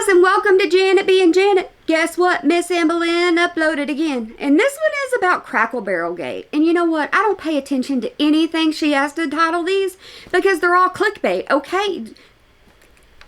guys, and welcome to Janet being Janet. Guess what? Miss Amberlynn uploaded again. And this one is about Crackle Barrel Gate. And you know what? I don't pay attention to anything she has to title these because they're all clickbait, okay?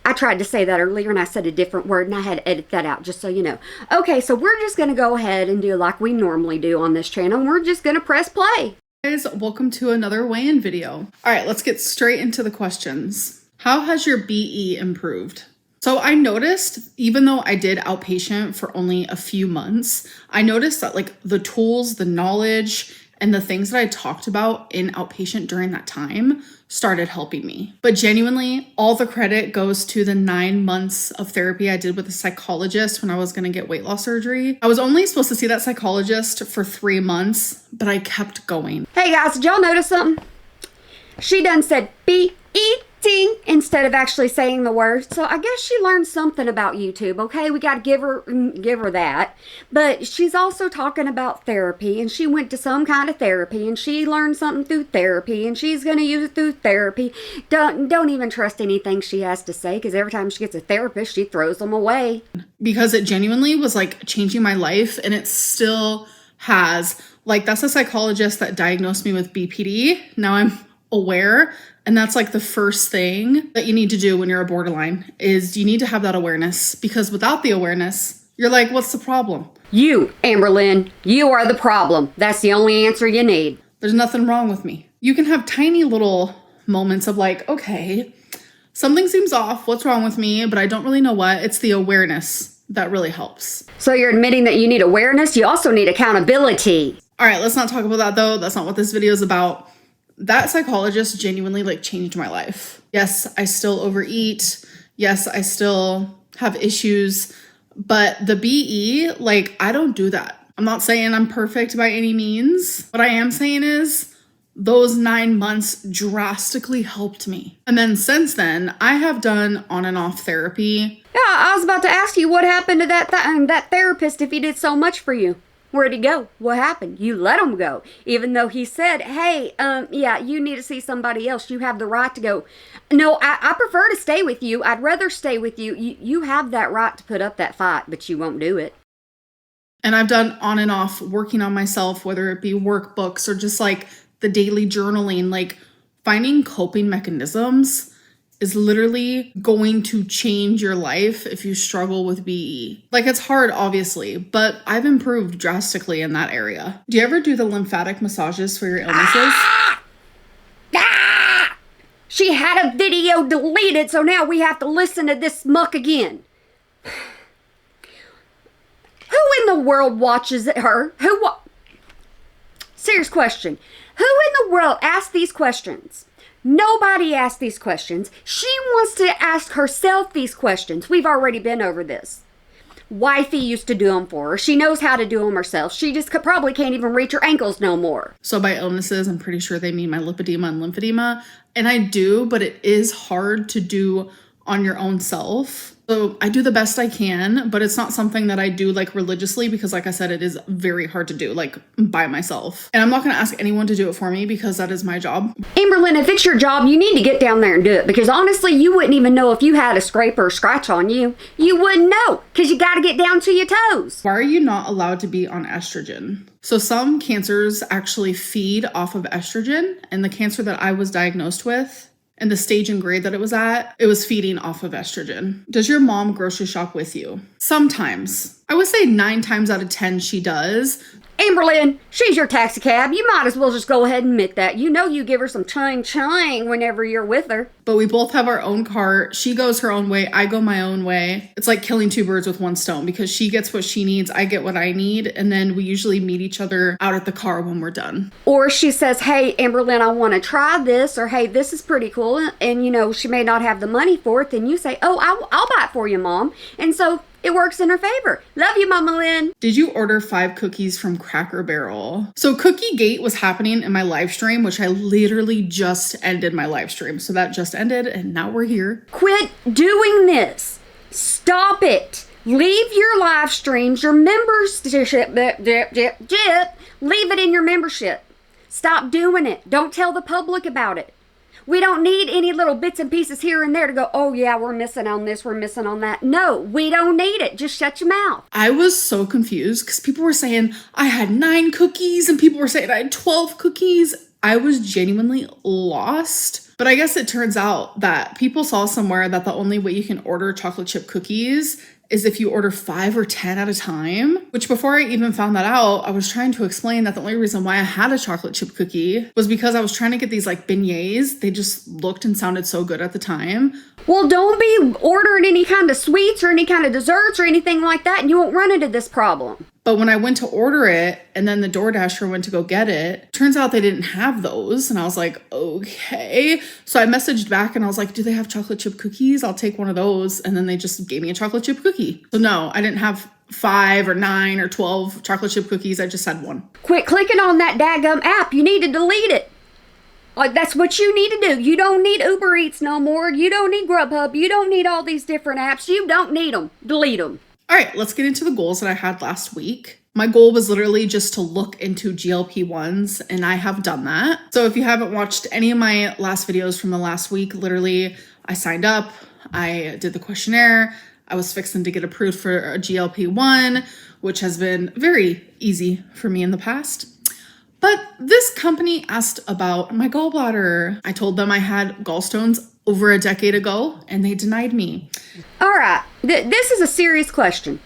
I tried to say that earlier and I said a different word and I had to edit that out just so you know. Okay, so we're just going to go ahead and do like we normally do on this channel. We're just going to press play. Guys, welcome to another weigh-in video. All right, let's get straight into the questions. How has your BE improved? So I noticed, even though I did outpatient for only a few months, I noticed that like the tools, the knowledge, and the things that I talked about in outpatient during that time started helping me. But genuinely, all the credit goes to the 9 months of therapy I did with a psychologist when I was going to get weight loss surgery. I was only supposed to see that psychologist for 3 months, but I kept going. Hey guys, did y'all notice something? She done said eating instead of actually saying the word. So I guess she learned something about YouTube, okay? We got to give her that. But she's also talking about therapy, and she went to some kind of therapy, and she learned something through therapy, and she's going to use it through therapy. Don't even trust anything she has to say, because every time she gets a therapist, she throws them away. Because it genuinely was like changing my life, and it still has. Like, that's a psychologist that diagnosed me with BPD. Now I'm aware. And that's like the first thing that you need to do when you're a borderline is you need to have that awareness, because without the awareness, you're like, what's the problem? You, Amberlynn, you are the problem. That's the only answer you need. There's nothing wrong with me. You can have tiny little moments of like, okay, something seems off. What's wrong with me? But I don't really know what. It's the awareness that really helps. So you're admitting that you need awareness. You also need accountability. All right, let's not talk about that though. That's not what this video is about. That psychologist genuinely like changed my life. Yes, I still overeat. Yes, I still have issues, but the BE, like, I don't do that. I'm not saying I'm perfect by any means. What I am saying is those 9 months drastically helped me. And then since then, I have done on and off therapy. Yeah, I was about to ask you what happened to that therapist if he did so much for you. Where'd he go? What happened? You let him go. Even though he said, hey, yeah, you need to see somebody else. You have the right to go. No, I prefer to stay with you. I'd rather stay with you. You have that right to put up that fight, but you won't do it. And I've done on and off working on myself, whether it be workbooks or just like the daily journaling, like finding coping mechanisms is literally going to change your life if you struggle with BE. Like, it's hard, obviously, but I've improved drastically in that area. Do you ever do the lymphatic massages for your illnesses? She had a video deleted, so now we have to listen to this muck again. Who in the world watches her? Serious question. Who in the world asks these questions? Nobody asked these questions. She wants to ask herself these questions. We've already been over this. Wifey used to do them for her. She knows how to do them herself. She just probably can't even reach her ankles no more. So by illnesses, I'm pretty sure they mean my lipedema and lymphedema. And I do, but it is hard to do on your own self. So I do the best I can, but it's not something that I do like religiously because, like I said, it is very hard to do like by myself. And I'm not going to ask anyone to do it for me because that is my job. Amberlynn, if it's your job, you need to get down there and do it, because honestly, you wouldn't even know if you had a scrape or a scratch on you. You wouldn't know because you got to get down to your toes. Why are you not allowed to be on estrogen? So some cancers actually feed off of estrogen, and the cancer that I was diagnosed with and the stage and grade that it was feeding off of estrogen. Does your mom grocery shop with you? Sometimes. I would say 9 times out of 10 she does. Amberlynn, she's your taxi cab. You might as well just go ahead and admit that. You know you give her some ching whenever you're with her. But we both have our own car. She goes her own way. I go my own way. It's like killing 2 birds with 1 stone, because she gets what she needs. I get what I need. And then we usually meet each other out at the car when we're done. Or she says, hey, Amberlynn, I want to try this. Or, hey, this is pretty cool. And, you know, she may not have the money for it. Then you say, oh, I'll buy it for you, Mom. And so it works in her favor. Love you, Mama Lynn. Did you order 5 cookies from Cracker Barrel? So Cookie Gate was happening in my live stream, which I literally just ended my live stream. So that just ended and now we're here. Quit doing this. Stop it. Leave your live streams, your membership, leave it in your membership. Stop doing it. Don't tell the public about it. We don't need any little bits and pieces here and there to go, oh yeah, we're missing on this, we're missing on that. No, we don't need it. Just shut your mouth. I was so confused because people were saying I had 9 cookies and people were saying I had 12 cookies. I was genuinely lost. But I guess it turns out that people saw somewhere that the only way you can order chocolate chip cookies is if you order 5 or 10 at a time, which before I even found that out, I was trying to explain that the only reason why I had a chocolate chip cookie was because I was trying to get these like beignets. They just looked and sounded so good at the time. Well, don't be ordering any kind of sweets or any kind of desserts or anything like that, and you won't run into this problem. But when I went to order it and then the DoorDasher went to go get it, turns out they didn't have those. And I was like, okay. So I messaged back and I was like, do they have chocolate chip cookies? I'll take one of those. And then they just gave me a chocolate chip cookie. So no, I didn't have 5 or 9 or 12 chocolate chip cookies. I just had one. Quit clicking on that daggum app. You need to delete it. That's what you need to do. You don't need Uber Eats no more. You don't need Grubhub. You don't need all these different apps. You don't need them. Delete them. All right, let's get into the goals that I had last week. My goal was literally just to look into GLP-1s, and I have done that. So if you haven't watched any of my last videos from the last week, literally I signed up, I did the questionnaire, I was fixing to get approved for a GLP-1, which has been very easy for me in the past. But this company asked about my gallbladder. I told them I had gallstones over a decade ago, and they denied me. All right, this is a serious question.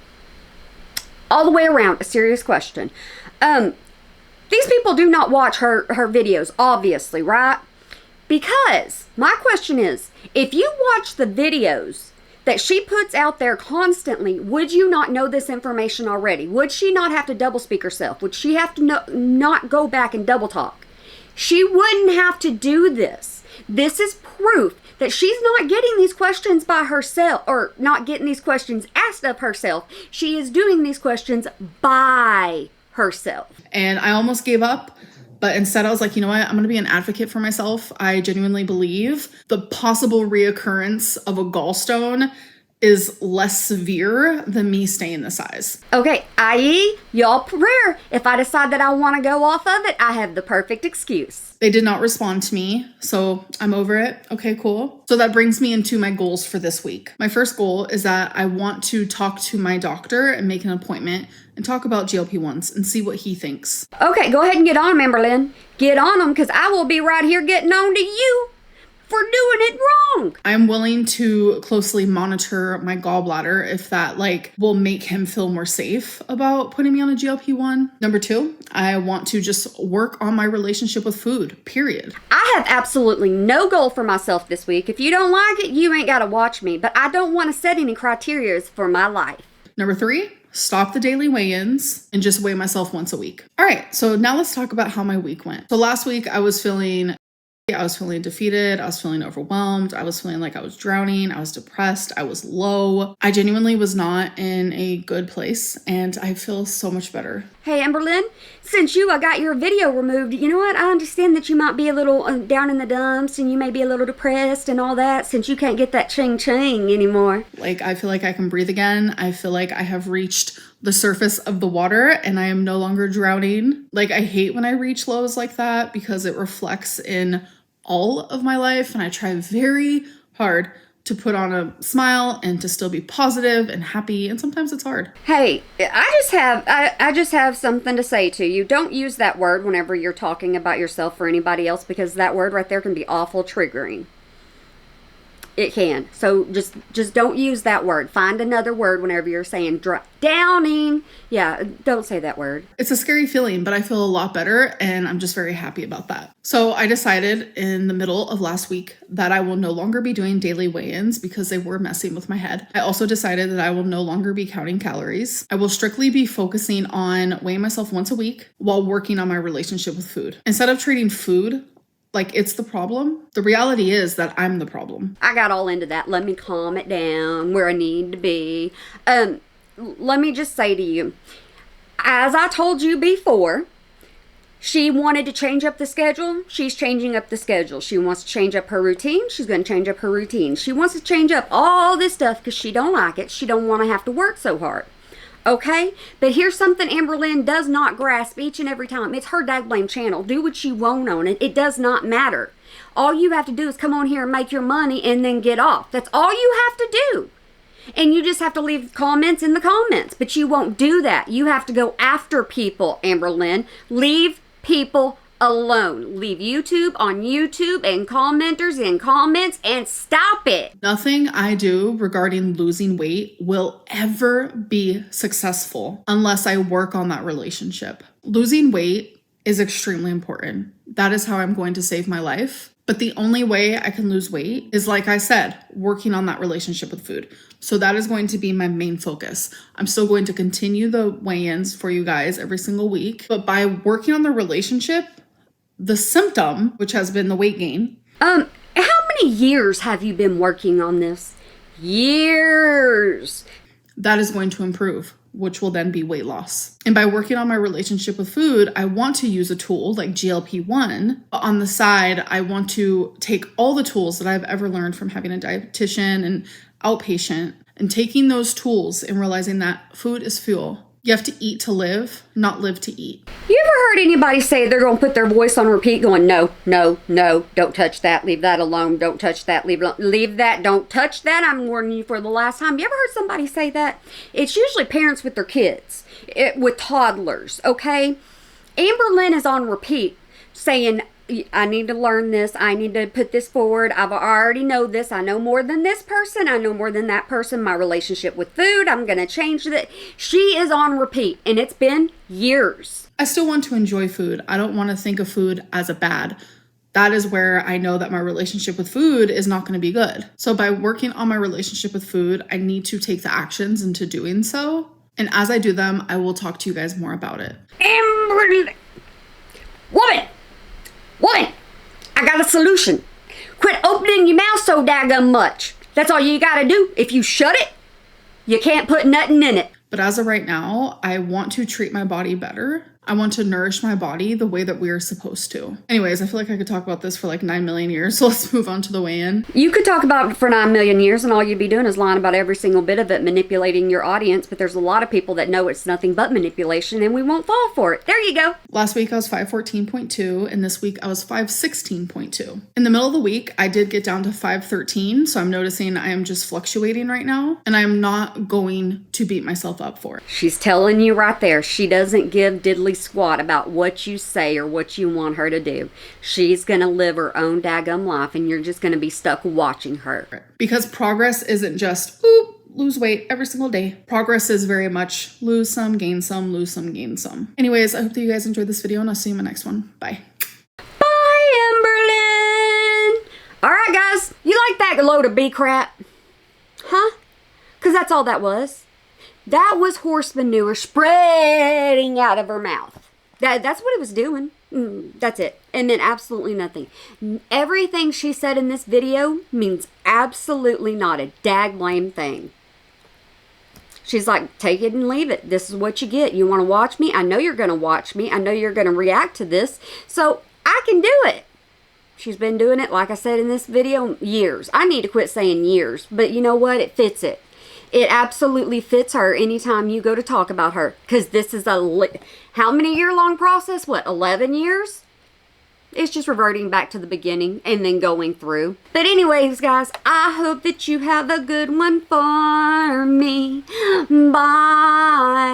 All the way around, a serious question. These people do not watch her videos, obviously, right? Because my question is, if you watch the videos that she puts out there constantly, would you not know this information already? Would she not have to double speak herself? Would she have to not go back and double talk? She wouldn't have to do this. This is proof that she's not getting these questions by herself, or not getting these questions asked of herself. She is doing these questions by herself. And I almost gave up, but instead I was like, you know what? I'm going to be an advocate for myself. I genuinely believe the possible reoccurrence of a gallstone is less severe than me staying the size. Okay, i.e., y'all prayer. If I decide that I want to go off of it, I have the perfect excuse. They did not respond to me, so I'm over it. Okay, cool. So that brings me into my goals for this week. My first goal is that I want to talk to my doctor and make an appointment and talk about GLP-1s and see what he thinks. Okay, go ahead and get on, Amberlynn. Get on them, because I will be right here getting on to you for doing it wrong. I'm willing to closely monitor my gallbladder if that will make him feel more safe about putting me on a GLP-1. Number 2, I want to just work on my relationship with food, period. I have absolutely no goal for myself this week. If you don't like it, you ain't got to watch me, but I don't want to set any criteria for my life. Number 3, stop the daily weigh-ins and just weigh myself once a week. All right, so now let's talk about how my week went. So last week I was feeling defeated. I was feeling overwhelmed. I was feeling like I was drowning. I was depressed. I was low. I genuinely was not in a good place, and I feel so much better. Hey, Amberlynn, since you got your video removed, you know what? I understand that you might be a little down in the dumps and you may be a little depressed and all that since you can't get that ching-ching anymore. I feel like I can breathe again. I feel like I have reached the surface of the water and I am no longer drowning. I hate when I reach lows like that because it reflects in all of my life, and I try very hard to put on a smile and to still be positive and happy, and sometimes it's hard. Hey, I just have something to say to you. Don't use that word whenever you're talking about yourself or anybody else, because that word right there can be awful triggering. It can. So just don't use that word. Find another word whenever you're saying downing. Yeah, don't say that word. It's a scary feeling, but I feel a lot better, and I'm just very happy about that. So I decided in the middle of last week that I will no longer be doing daily weigh-ins because they were messing with my head. I also decided that I will no longer be counting calories. I will strictly be focusing on weighing myself once a week while working on my relationship with food. Instead of treating food like it's the problem, the reality is that I'm the problem. I got all into that. Let me calm it down where I need to be. Let me just say to you, as I told you before, she wanted to change up the schedule. She's changing up the schedule. She wants to change up her routine. She's going to change up her routine. She wants to change up all this stuff because she don't like it. She don't want to have to work so hard. Okay? But here's something Amberlynn does not grasp each and every time. It's her dagblame channel. Do what you want on it. It does not matter. All you have to do is come on here and make your money and then get off. That's all you have to do. And you just have to leave comments in the comments. But you won't do that. You have to go after people, Amberlynn. Leave people alone. Leave YouTube on YouTube and commenters in comments and stop it. Nothing I do regarding losing weight will ever be successful unless I work on that relationship. Losing weight is extremely important. That is how I'm going to save my life. But the only way I can lose weight is, like I said, working on that relationship with food. So that is going to be my main focus. I'm still going to continue the weigh-ins for you guys every single week. But by working on the relationship, the symptom, which has been the weight gain. How many years have you been working on this? Years. That is going to improve, which will then be weight loss. And by working on my relationship with food, I want to use a tool like GLP-1. But on the side, I want to take all the tools that I've ever learned from having a dietitian and outpatient and taking those tools and realizing that food is fuel. You have to eat to live, not live to eat. You ever heard anybody say they're going to put their voice on repeat going, no, no, no, don't touch that, leave that alone, don't touch that, leave that, don't touch that, I'm warning you for the last time. You ever heard somebody say that? It's usually parents with their kids, with toddlers, okay? Amberlynn is on repeat saying, I need to learn this. I need to put this forward. I already know this. I know more than this person. I know more than that person. My relationship with food, I'm going to change that. She is on repeat, and it's been years. I still want to enjoy food. I don't want to think of food as a bad. That is where I know that my relationship with food is not going to be good. So by working on my relationship with food, I need to take the actions into doing so. And as I do them, I will talk to you guys more about it. Amberlynn, Woman, I got a solution. Quit opening your mouth so daggum much. That's all you gotta do. If you shut it, you can't put nothing in it. But as of right now, I want to treat my body better. I want to nourish my body the way that we are supposed to. Anyways, I feel like I could talk about this for like 9 million years, so let's move on to the weigh-in. You could talk about it for 9 million years, and all you'd be doing is lying about every single bit of it, manipulating your audience, but there's a lot of people that know it's nothing but manipulation, and we won't fall for it. There you go. Last week I was 514.2, and this week I was 516.2. In the middle of the week, I did get down to 513, so I'm noticing I am just fluctuating right now, and I am not going to beat myself up for it. She's telling you right there, she doesn't give diddly squat about what you say or what you want her to do. She's going to live her own daggum life, and you're just going to be stuck watching her. Because progress isn't just, lose weight every single day. Progress is very much lose some, gain some, lose some, gain some. Anyways, I hope that you guys enjoyed this video, and I'll see you in my next one. Bye. Bye, Amberlynn. All right, guys. You like that load of bee crap? Huh? Because that's all that was. That was horse manure spreading out of her mouth. That's what it was doing. That's it. It meant absolutely nothing. Everything she said in this video means absolutely not a daglame thing. She's like, take it and leave it. This is what you get. You want to watch me? I know you're going to watch me. I know you're going to react to this. So I can do it. She's been doing it, like I said in this video, years. I need to quit saying years. But you know what? It fits it. It absolutely fits her anytime you go to talk about her. Because this is how many year-long process? What, 11 years? It's just reverting back to the beginning and then going through. But anyways, guys, I hope that you have a good one for me. Bye.